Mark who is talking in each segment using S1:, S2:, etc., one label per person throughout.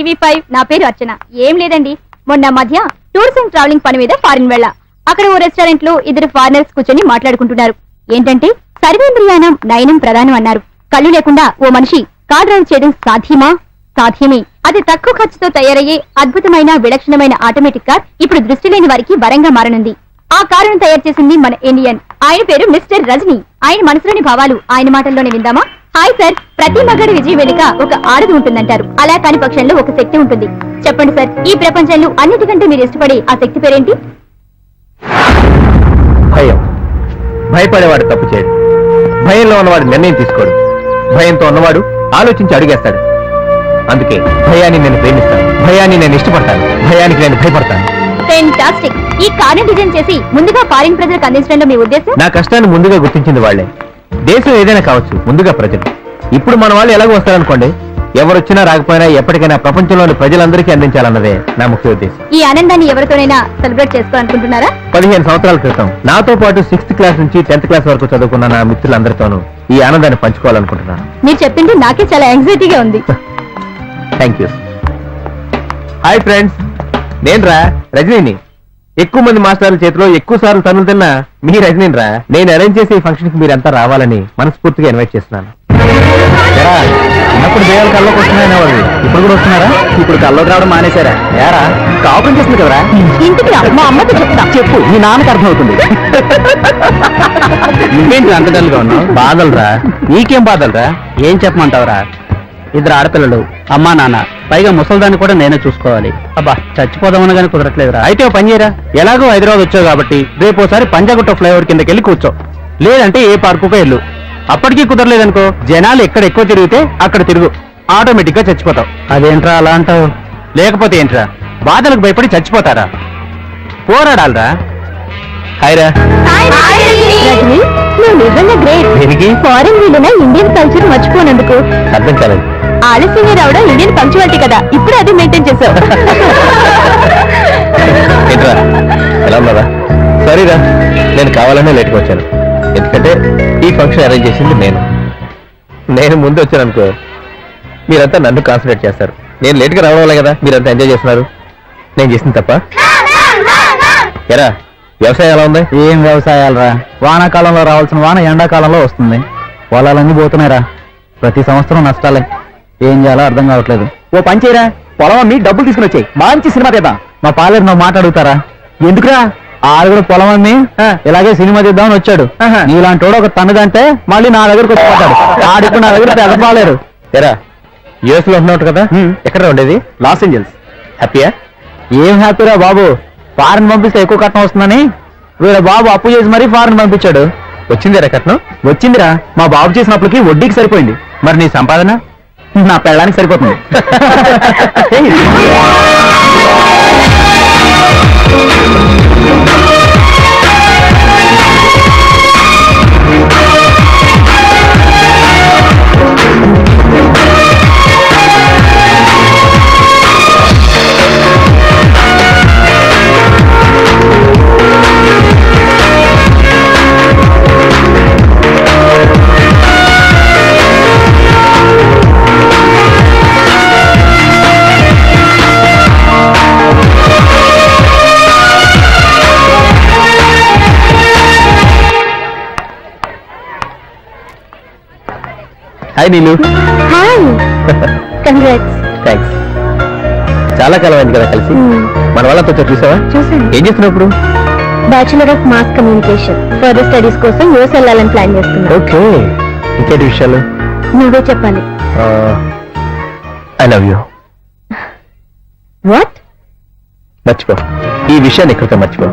S1: TV5 నా పేరు అర్చన. ఏం లేదండి, మొన్న మధ్య టూర్స్ అండ్ ట్రావెలింగ్ పని మీద ఫారిన్ వెళ్ళా. అక్కడ ఓ రెస్టారెంట్ లో ఇద్దరు ఫారినర్స్ కూర్చొని మాట్లాడుకుంటున్నారు. ఏంటంటే సర్వేంద్రియానం నయనం ప్రధానం అన్నారు. కళ్ళు లేకుండా ఓ మనిషి కార్ డ్రైవ్ చేయడం సాధ్యమా? సాధ్యమే. అది తక్కువ ఖర్చుతో తయారయ్యే అద్భుతమైన విలక్షణమైన ఆటోమేటిక్ కార్ ఇప్పుడు దృష్టి లేని వారికి వరంగా మారనుంది. ఆ కారును తయారు చేసింది మన ఇండియన్. ఆయన పేరు మిస్టర్ రజనీ. ఆయన మనసులోని భావాలు ఆయన మాటల్లోనే విందామా? హాయ్ సార్, ప్రతి మగాడి విజయం వెనుక ఒక ఆడది ఉంటుందంటారు. అలా కాని పక్షంలో ఒక శక్తి ఉంటుంది. చెప్పండి సార్, ఈ ప్రపంచంలో అన్నిటికంటే మీరు ఇష్టపడే ఆ శక్తి పేరేంటి?
S2: భయం. భయపడేవాడు తప్పు చేయడు. భయంలో ఉన్నవాడు నిర్ణయం తీసుకోడు. భయంతో ఉన్నవాడు ఆలోచించి అడిగేస్తాడు. అందుకే భయాన్ని నేను ప్రేమిస్తాను, భయాన్ని నేను ఇష్టపడతాను, భయానికి నేను భయపడతాను.
S1: ఫెంటాస్టిక్. ఈ కారుని డిజైన్ చేసి ముందుగా ఫారిన్ ప్రజలకు అందించడంలో మీ ఉద్దేశం?
S2: నా కష్టాన్ని ముందుగా గుర్తించింది వాళ్లే. దేశం ఏదైనా కావచ్చు, ముందుగా ప్రజలు. ఇప్పుడు మన వాళ్ళు ఎలాగో వస్తారనుకోండి, ఎవరొచ్చినా రాకపోయినా ఎప్పటికైనా ప్రపంచంలోని ప్రజలందరికీ అందించాలన్నదే నా ముఖ్య ఉద్దేశం.
S1: ఈ ఆనందాన్ని ఎవరితోనైనా సెలబ్రేట్ చేసుకోవాలనుకుంటున్నారా?
S2: 15 సంవత్సరాల క్రితం నాతో పాటు 6th క్లాస్ నుంచి 10th క్లాస్ వరకు చదువుకున్న నా మిత్రులందరితోనూ ఈ ఆనందాన్ని పంచుకోవాలనుకుంటున్నాను.
S1: మీరు చెప్పింది నాకే చాలా యాంగ్జైటీగా ఉంది.
S2: Thank you. హాయ్ ఫ్రెండ్స్, నేను రా రజనీని. ఎక్కువ మంది మాస్టర్ల చేతిలో ఎక్కువ సార్లు తనులు తిన్నా మీ రజనీని రా. నేను అరేంజ్ చేసే ఈ ఫంక్షన్ కి మీరంతా రావాలని మనస్ఫూర్తిగా ఇన్వైట్ చేస్తున్నాను. చిన్నప్పుడు దేవాలు కల్లోకి వస్తున్నాయనే వాళ్ళు ఇప్పుడు కూడా వస్తున్నారా? ఇప్పుడు కల్లోకి రావడం మానేశారా? ఏరా కాపురం చేస్తుంది కదరా?
S1: ఇంటికి మా అమ్మతో చెప్తా.
S2: చెప్పు, మీ నాన్నకు అర్థం అవుతుంది. నువ్వేంటి అంత డల్గా ఉన్నావు? బాధలురా. నీకేం బాధలురా? ఏం చెప్పమంటావురా? ఇద్దరు ఆడపిల్లలు, అమ్మా నాన్న, పైగా ముసల్దాన్ని కూడా నేనే చూసుకోవాలి. అబ్బా, చచ్చిపోదామని కానీ కుదరట్లేదురా. అయితే ఓ పని చేయరా, ఎలాగో హైదరాబాద్ వచ్చావు కాబట్టి రేపోసారి పంజాగుట్ట ఫ్లైఓవర్ కిందకి వెళ్ళి కూర్చో. లేదంటే ఏ పార్కుకో వెళ్ళు. అప్పటికీ కుదరలేదనుకో, జనాలు ఎక్కడ ఎక్కువ తిరిగితే అక్కడ తిరుగు. ఆటోమేటిక్ గా చచ్చిపోతావు. అదేంట్రా అలా అంటావు? లేకపోతే ఏంట్రా, బాధలకు భయపడి చచ్చిపోతారా? పోరాడాలరా. హాయ్రా.
S1: నువ్వు నిజంగా గ్రేట్.
S2: దేనికి?
S1: ఫారిన్ వీళ్ళన ఇండియన్ కల్చర్ మర్చిపోనందుకు.
S2: అర్థం కాలేదు.
S1: ఆలస్యంగా రావడం ఇండియన్ పంక్చువాలిటీ కదా, ఇప్పుడు అది మెయింటైన్ చేసావు.
S2: ఏంట్రా ఎలా ఉన్నారా? సారీరా, నేను కావాలనే లేట్గా వచ్చాను. ఎందుకంటే ఈ ఫంక్షన్ అరేంజ్ చేసింది నేను ముందు వచ్చాను అనుకో, మీరంతా నన్ను కాన్సన్ట్రేట్ చేస్తారు. నేను లేట్గా రావడం వల్ల కదా మీరంతా ఎంజాయ్ చేస్తున్నారు. నేను చేసింది తప్ప? ఎరా, వ్యవసాయం ఎలా ఉంది? ఏం వ్యవసాయాలరా, వానాకాలంలో రావాల్సిన వాన ఎండాకాలంలో వస్తుంది. పొలాలన్నీ పోతున్నాయిరా, ప్రతి సంవత్సరం నష్టాలే. ఏం చేయాలో అర్థం కావట్లేదు. ఓ పని చేయరా, పొలం అమ్మి డబ్బులు తీసుకుని వచ్చాయి, మంచి సినిమా తీద్దాం. మా పాలేరు నువ్వు మాట్లాడుతారా? ఎందుకురా? ఆరుగురు పొలం అమ్మి ఇలాగే సినిమా తీద్దామని వచ్చాడు. నీలాంటి వాడు ఒక తన్నదంటే మళ్ళీ నా దగ్గరకు వచ్చిపోతాడు. ఆడికి నా దగ్గర పెద్ద పాలేరు. ఎరా, యుఎస్ లో ఉన్నట్టు కదా? ఎక్కడ ఉండేది? Los Angeles. హ్యాపీయా? ఏం హ్యాపీరా బాబు, ఫారెన్ పంపిస్తే ఎక్కువ కట్నం వస్తుందని వీళ్ళ బాబు అప్పు చేసి మరీ ఫారెన్ పంపించాడు. వచ్చిందిరా కట్నం? వచ్చిందిరా, మా బాబు చేసిన అప్పులకి వడ్డీకి సరిపోయింది. మరి నీ సంపాదన? నా పెళ్ళడానికి సరిపోతుంది. హాయ్ నీలు.
S1: హాయ్. కంగ్రాట్స్.
S2: థ్యాంక్స్. చాలా కాలం అయింది కదా కలిసి. మన వాళ్ళతో చూసావా?
S1: చూసాను.
S2: ఏం చేస్తున్నావు ఇప్పుడు?
S1: Bachelor of mass communication. Further studies కోసం యూఎస్ వెళ్ళాలని ప్లాన్ చేస్తున్నా.
S2: ఓకే, ఇంకేంటి విషయాలు?
S1: నువ్వే చెప్పాలి.
S2: I love you.
S1: వాట్?
S2: మర్చిపో, ఈ విషయాన్ని ఎక్కడితో మర్చిపో.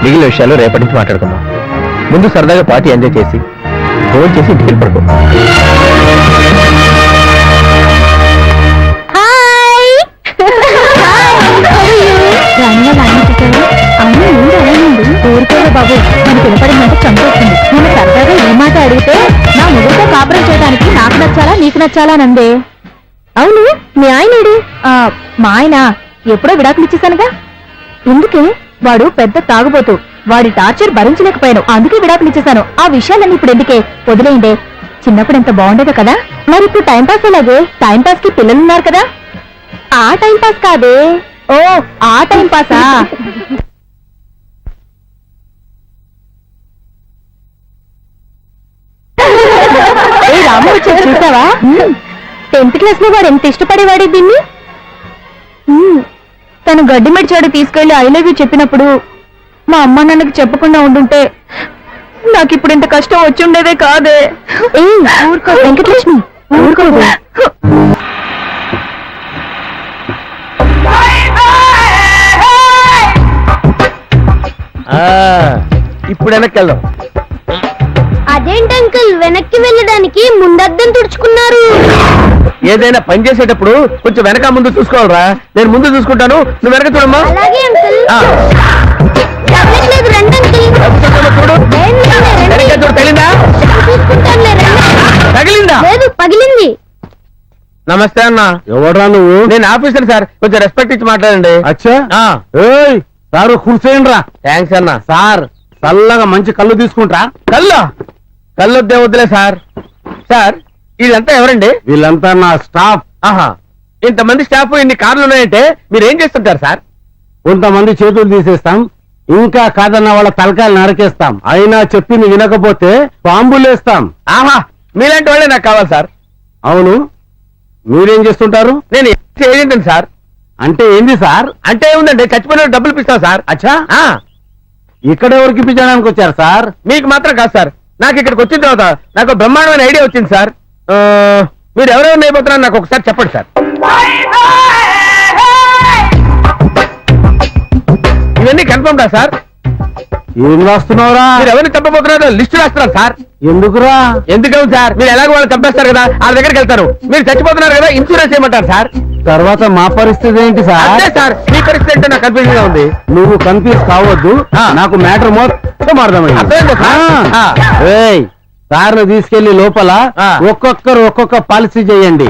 S2: మిగిలిన విషయాలు రేపటి నుంచి మాట్లాడుకుందాం. ముందు సరదాగా పార్టీ ఎంజాయ్ చేసి ఫోన్ చేసి ఇంటికి పడుకో.
S1: ఊరుకోవే బాబు, మనకు వినపడిందంటే చంపేస్తుంది. నేను సరదాగా ఏ మాట అడిగితే నా మొదటితో కాపురం చేయడానికి నాకు నచ్చాలా నీకు నచ్చాలా నందే. అవును, మీ ఆయనేడు? మా ఆయన ఎప్పుడో విడాకులు ఇచ్చేసానుగా. ఎందుకే? వాడు పెద్ద తాగుబోతు, వాడి టార్చర్ భరించలేకపోయాను, అందుకే విడాకులు ఇచ్చేసాను. ఆ విషయాలన్నీ ఇప్పుడు ఎందుకే, వదిలేయండి. చిన్నప్పుడు ఎంత బాగుండేదో కదా. మరి ఇప్పుడు టైంపాస్ ఎలాగే? టైంపాస్ కి పిల్లలున్నారు కదా. ఆ టైం పాస్ కాదే. ఓ ఆ టైం పాసా? రాము వచ్చాడు చూసావా? 10th క్లాస్ లో వాడు ఎంత ఇష్టపడేవాడే దీన్ని. తను గడ్డి మెడిచాడు తీసుకెళ్లి ఐ లవ్ యూ చెప్పినప్పుడు మా అమ్మ నాన్నకి చెప్పకుండా ఉండుంటే నాకు ఇప్పుడు ఇంత కష్టం వచ్చుండేదే కాదే. ఊరుకో వెంకటలక్ష్మి, ఊరుకోదు.
S2: ఇప్పుడు వెనక్కి వెళ్దాం.
S1: అదేంటి అంకుల్ వెనక్కి వెళ్ళడానికి ముందద్దం తుడుచుకున్నారు?
S2: ఏదైనా పని చేసేటప్పుడు కొంచెం వెనక ముందు చూసుకోవాలరా. నేను ముందు చూసుకుంటాను, నువ్వు వెనక చూడమ్మా.
S1: అలాగే అంకుల్. తగ్గట్లేదు, రండి అంకుల్.
S2: చూడు వెనక చూడు. తగిలిందా?
S1: చూసుకుంటానులే, రండి.
S2: తగిలిందా?
S1: లేదు, పగిలింది.
S2: నమస్తే అన్న.
S3: ఎవడ్రా నువ్వు?
S2: నేను ఆఫీసర్ సార్, కొంచెం రెస్పెక్ట్ ఇచ్చి మాట్లాడండి.
S3: అచ్చా ఏయ్ సారు కూర్చోయండి రా.
S2: థ్యాంక్స్ అన్న.
S3: సార్ చల్లగా మంచి కళ్ళు తీసుకుంటా.
S2: కళ్ళు వద్దులే సార్. సార్ వీళ్ళంతా ఎవరండి?
S3: వీళ్ళంతా నా స్టాఫ్.
S2: ఆహా, ఇంతమంది స్టాఫ్, ఇన్ని కార్లు ఉన్నాయంటే మీరు ఏం చేస్తుంటారు సార్?
S3: కొంతమంది చేతులు తీసేస్తాం, ఇంకా కాదన్న వాళ్ళ తలకాయలు నరికేస్తాం. అయినా చెప్పింది వినకపోతే బాంబులేస్తాం.
S2: ఆహా, మీలాంటి వాళ్ళే నాకు కావాలి సార్.
S3: అవును, మీరేం చేస్తుంటారు?
S2: నేను ఏజెంట్ సార్.
S3: అంటే ఏంది సార్?
S2: అంటే ఏముందండి, చచ్చిపోయిన డబ్బులు ఇప్పిస్తాం సార్.
S3: అచ్చా, ఇక్కడ ఎవరికి ఇప్పించడానికి వచ్చారు సార్?
S2: మీకు మాత్రం కాదు సార్, నాకు ఇక్కడికి వచ్చిన తర్వాత నాకు బ్రహ్మాండమైన ఐడియా వచ్చింది సార్. మీరు ఎవరెవరు అయిపోతున్నారో నాకు ఒకసారి చెప్పండి సార్. ఇవన్నీ కన్ఫర్మ్ రా సార్?
S3: ఏం రాస్తున్నావురా?
S2: మీరు ఎవరిని చంపబోతున్నారో లిస్టు రాస్తున్నారు సార్.
S3: ఎందుకురా?
S2: ఎందుకని సార్, మీరు ఎలాగో వాళ్ళు చంపేస్తారు కదా, వాళ్ళ దగ్గరికి వెళ్తారు. మీరు చచ్చిపోతున్నారు కదా, ఇన్సూరెన్స్ చేయమంటారు సార్.
S3: తర్వాత మా పరిస్థితి ఏంటి సార్?
S2: అంతే సార్, మీ పరిస్థితి ఏంటో నాకు కన్ఫ్యూజన్ గా ఉంది.
S3: నువ్వు కన్ఫ్యూజ్ కావద్దు, నాకు మ్యాటర్ మొత్తం
S2: అర్థమైందా సార్?
S3: అర్థమైంది. సార్ను తీసుకెళ్లి లోపల ఒక్కొక్కరు ఒక్కొక్క పాలసీ చేయండి.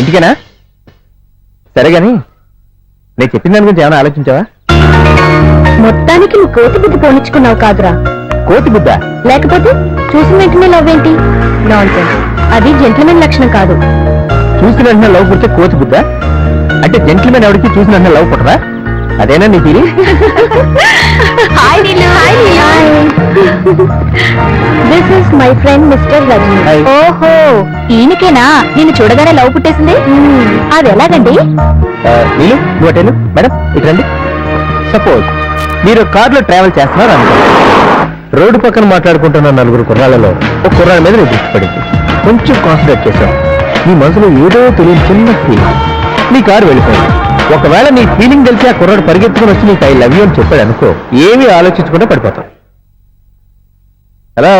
S2: ఇంటికేనా? సరే గాని నేను చెప్పిన దాని గురించి ఏమైనా ఆలోచించావా?
S1: మొత్తానికి నువ్వు కోతి బుద్ధి పోనిచ్చుకున్నావు కాదురా.
S2: కోతి బుద్ధ?
S1: లేకపోతే చూసిన వెంటనే లవ్ ఏంటి? నాన్సెన్స్. అది జెంట్లమెన్ లక్షణం కాదు.
S2: చూసిన వెంటనే లవ్ పుడితే కోతి బుద్ధ అంటే జెంట్లమెన్ ఎవరికి చూసిన వెంటనే లవ్ పుట్టరా? అదేనా నీ feeling?
S1: Hi Neelu. This is my friend mister Rajni.
S2: Hi.
S1: ఓహో, ఈయనకేనా నిన్ను చూడగానే లవ్ పుట్టేసింది? అది ఎలాగండి?
S2: నీలు, నువ్వు అటేను. మేడం ఇటు రండి. సపోజ్ మీరు కార్లో ట్రావెల్ చేస్తున్నారు అనుకో. రోడ్డు పక్కన మాట్లాడుకుంటున్న నలుగురు కుర్రాళ్ళలో ఒక కుర్రాళ్ళ మీద నీ దృష్టి పడింది. కొంచెం కాన్సన్ట్రేట్ చేశావు. నీ మనసులో ఏదో తెలియని చిన్న ఫీలింగ్. నీ కారు వెళ్ళిపోయింది. ఒకవేళ నీ ఫీలింగ్ తెలిసి ఆ కుర్రాడు పరిగెత్తుకుని వచ్చి నీకు ఐ లవ్ యూ అని చెప్పాడు అనుకో, ఏమీ ఆలోచించకుండా పడిపోతావు. హలో,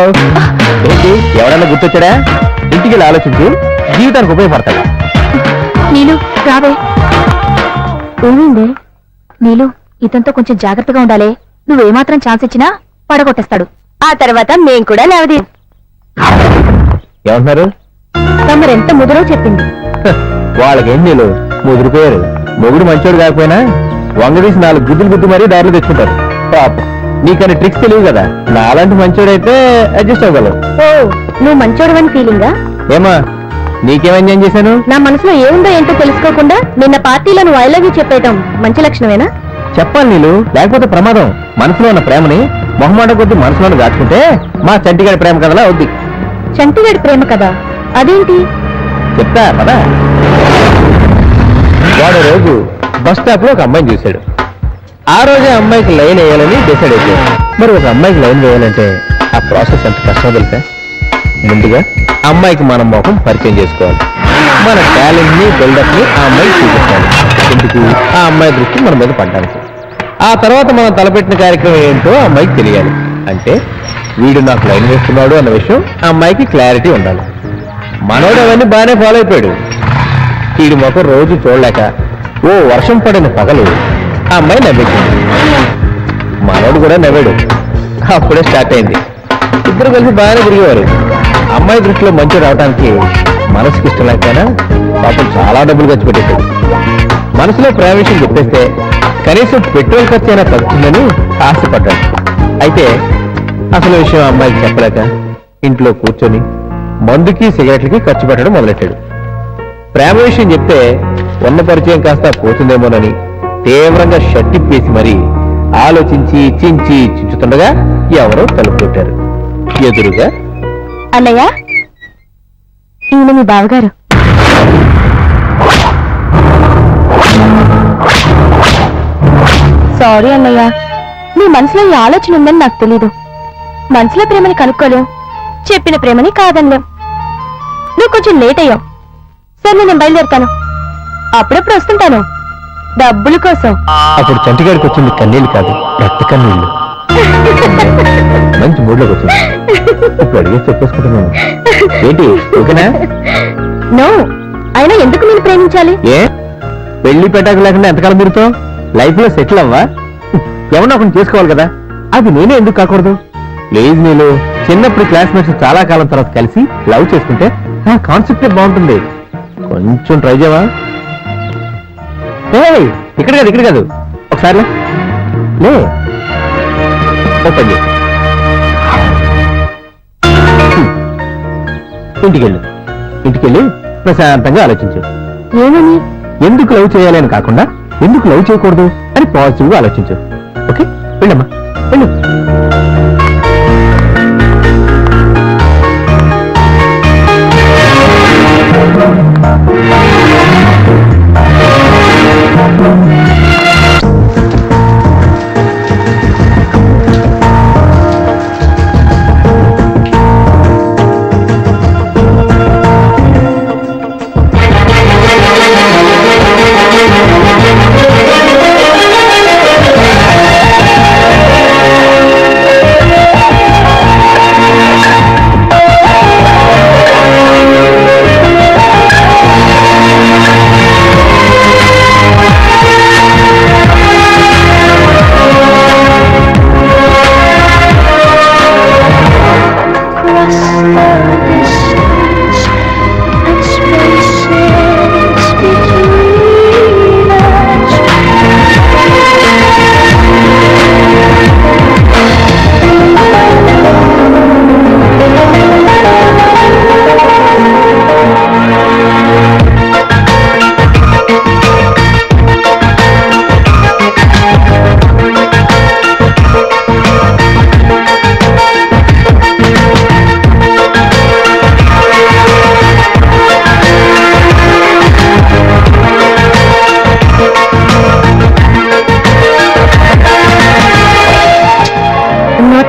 S2: ఏంటి ఎవడన్నా గుర్తొచ్చాడా? ఇంటికి వెళ్ళి ఆలోచించు, జీవితానికి ఉపయోగపడతాడు.
S1: నీలు రావే. ఏమైంది? నీలు, ఇతనితో కొంచెం జాగ్రత్తగా ఉండాలి. నువ్వేమాత్రం ఛాన్స్ ఇచ్చినా పడగొట్టేస్తాడు. ఆ తర్వాత మేం కూడా లేవది.
S2: ఏమంటున్నారు?
S1: తమరెంత ముదురో చెప్పింది.
S2: వాళ్ళకేం నీళ్ళు ముదిరిపోయారు. మొగుడు మంచోడు కాకపోయినా వంగదీసి 4 గుద్దులు గుద్దు మరీ దారిలో తెచ్చుకుంటారు. పాప నీకని ట్రిక్స్ తెలియదు కదా. నాలాంటి మంచోడైతే అడ్జస్ట్ అవ్వగలవు.
S1: ఓ, నువ్వు మంచోడవని ఫీలింగా?
S2: ఏమా, నీకేం ఎంజాయ్ చేశాను?
S1: నా మనసులో ఏముందో ఏంటో తెలుసుకోకుండా నిన్న పార్టీలో నువ్వు ఐ లవ్ యూ చెప్పేయటం మంచి లక్షణమేనా?
S2: చెప్పాలి నీళ్ళు, లేకపోతే ప్రమాదం. మనసులో ఉన్న ప్రేమని మొహమాట కొద్ది మనసులో దాచుకుంటే మా చంటిగాడి ప్రేమ కథలా అవుద్ది.
S1: చంటిగాడి ప్రేమ కదా? అదేంటి?
S2: చెప్తా కదా. వాడు రోజు బస్ స్టాప్ లో ఒక అమ్మాయిని చూశాడు. ఆ రోజే అమ్మాయికి లైన్ వేయాలని డిసైడ్ అయిపోయాడు. మరి ఒక అమ్మాయికి లైన్ వేయాలంటే ఆ ప్రాసెస్ ఎంత కష్టమో తెలుసా? ముందుగా అమ్మాయికి మనం మొహం పరిచయం చేసుకోవాలి. మన టాలెంట్ ని బిల్డప్ ని ఆ అమ్మాయికి చూపించాలి. ఎందుకు? ఆ అమ్మాయి దృష్టి మన మీద పడ్డానికి. ఆ తర్వాత మనం తలపెట్టిన కార్యక్రమం ఏంటో ఆ అమ్మాయికి తెలియాలి. అంటే వీడు నాకు లైన్ వేస్తున్నాడు అన్న విషయం ఆ అమ్మాయికి క్లారిటీ ఉండాలి. మనోడు అవన్నీ బాగానే ఫాలో అయిపోయాడు. వీడి మొక్క రోజు చూడలేక ఓ వర్షం పడిన పగలు ఆ అమ్మాయి నవ్వేసింది. మనోడు కూడా నవ్వాడు. అప్పుడే స్టార్ట్ అయింది. ఇద్దరు కలిసి బాగానే తిరిగేవారు. అమ్మాయి దృష్టిలో మంచి రావడానికి మనసుకి ఇష్టం లేకపోయినా పాపం చాలా డబ్బులు ఖర్చు పెట్టేశాడు. మనసులో ప్రేమ విషయం చెప్పేస్తే కనీసం పెట్రోల్ ఖర్చు అయినా తగ్గుతుందని ఆశపడ్డాడు. అయితే అసలు విషయం అమ్మాయికి చెప్పలేక ఇంట్లో కూర్చొని మందుకి సిగరెట్లకి ఖర్చు పెట్టడం మొదలెట్టాడు. ప్రేమ విషయం చెప్తే ఉన్న పరిచయం కాస్త పోతుందేమోనని తీవ్రంగా షట్టిప్పేసి మరీ ఆలోచించి చించుతుండగా ఎవరో తలుపు కొట్టారు. ఎదురుగా
S1: అన్నయ్య, ఈయన మీ బావగారు. సారీ అన్నయ్య, నీ మనసులో ఈ ఆలోచన ఉందని నాకు తెలీదు. మనసులో ప్రేమని కనుక్కోలేం, చెప్పిన ప్రేమని కాదనలేం. నువ్వు కొంచెం లేట్ అయ్యావు. సరే, నేను బయలుదేరుతాను. అప్పుడప్పుడు వస్తుంటాను డబ్బుల కోసం.
S2: అప్పుడు చంటిగాడికి వచ్చింది కన్నీళ్ళు కాదు, రక్త కన్నీళ్ళు. మంచి మూడ్లోకి వచ్చింది. ఇప్పుడు అడిగే చెప్పేసుకుంటున్నాను. ఏంటి ఓకేనా?
S1: నో, అయినా ఎందుకు నేను ప్రేమించాలి?
S2: ఏ పెళ్లి పెట్టాక లేకుండా ఎంతకాలం తిరుగుతావు? లైఫ్ లో సెటిల్ అవ్వా? ఎవరినో ఒకరిని చేసుకోవాలి కదా. అది నేనే ఎందుకు కాకూడదు? ప్లీజ్, నేను చిన్నప్పుడు క్లాస్మేట్స్ చాలా కాలం తర్వాత కలిసి లవ్ చేసుకుంటే ఆ కాన్సెప్టే బాగుంటుంది. కొంచెం ట్రై చేయవా? ఇక్కడ కాదు ఒకసారి లే ఓపెన్ చేయి. ఇంటికెళ్ళి ప్రశాంతంగా ఆలోచించు.
S1: ఏమని?
S2: ఎందుకు లవ్ చేయాలి అని కాకుండా ఎందుకు లవ్ చేయకూడదు అని పాజిటివ్ గా ఆలోచించు. ఓకే, వెళ్ళమ్మా వెళ్ళు.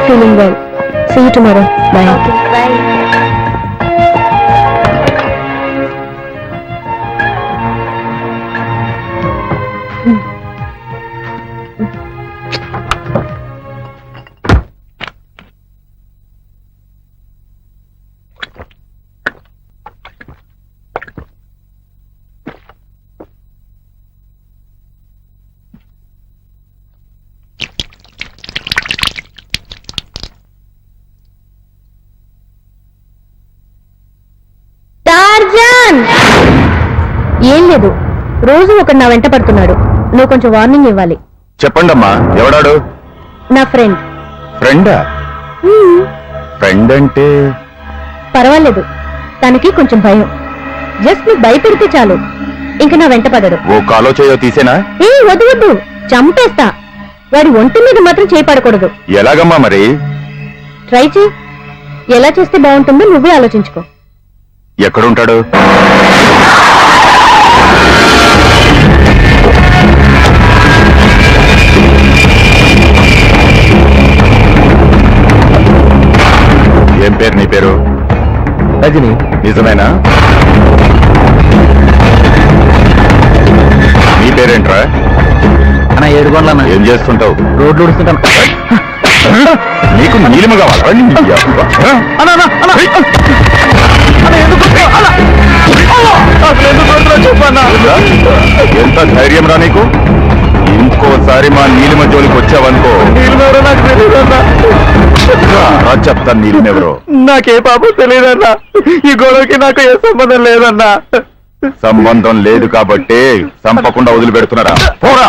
S1: Feeling well. See you tomorrow. Bye. Okay, bye. ఏం లేదు, రోజు ఒకడు నా వెంట పడుతున్నాడు. నువ్వు కొంచెం వార్నింగ్ ఇవ్వాలి.
S4: చెప్పండమ్మా, ఎవడాడు?
S1: నా ఫ్రెండ్.
S4: ఫ్రెండా? ఫ్రెండ్ అంటే?
S1: పర్వాలేదు, తనకి కొంచెం భయం. జస్ట్ నువ్వు భయపెడితే చాలు, ఇంక నా వెంట పడడు.
S4: ఓ కాలో చేయో తీసేనా?
S1: ఏ వద్దు వద్దు, చంపేస్తా. వాడి ఒంటి మీద మాత్రం చేయపడకూడదు.
S4: ఎలాగమ్మా మరి?
S1: ట్రై చేయి. ఎలా చేస్తే బాగుంటుందో నువ్వే ఆలోచించుకో.
S4: ఎక్కడుంటాడు? ఏం పేరు నీ పేరు?
S2: రజని.
S4: నిజమేనా? నీ పేరేంట్రా?
S2: అన్నా 7 గంటలన్నా.
S4: ఏం చేస్తుంటావు?
S2: రోడ్లు ఉడుస్తుంటాను.
S4: నీకు నీలిమ కావాలా? ఎంత ధైర్యం రా నీకు? ఇంకోసారి మా నీలిమ జోలికి వచ్చావనుకో చెప్తాను. నీలిమెవరో
S2: నాకే పాపం తెలియదన్నా. ఈ గొడవకి నాకు ఏ సంబంధం లేదన్నా.
S4: సంబంధం లేదు కాబట్టి చంపకుండా వదిలిపెడుతున్నారా పోరా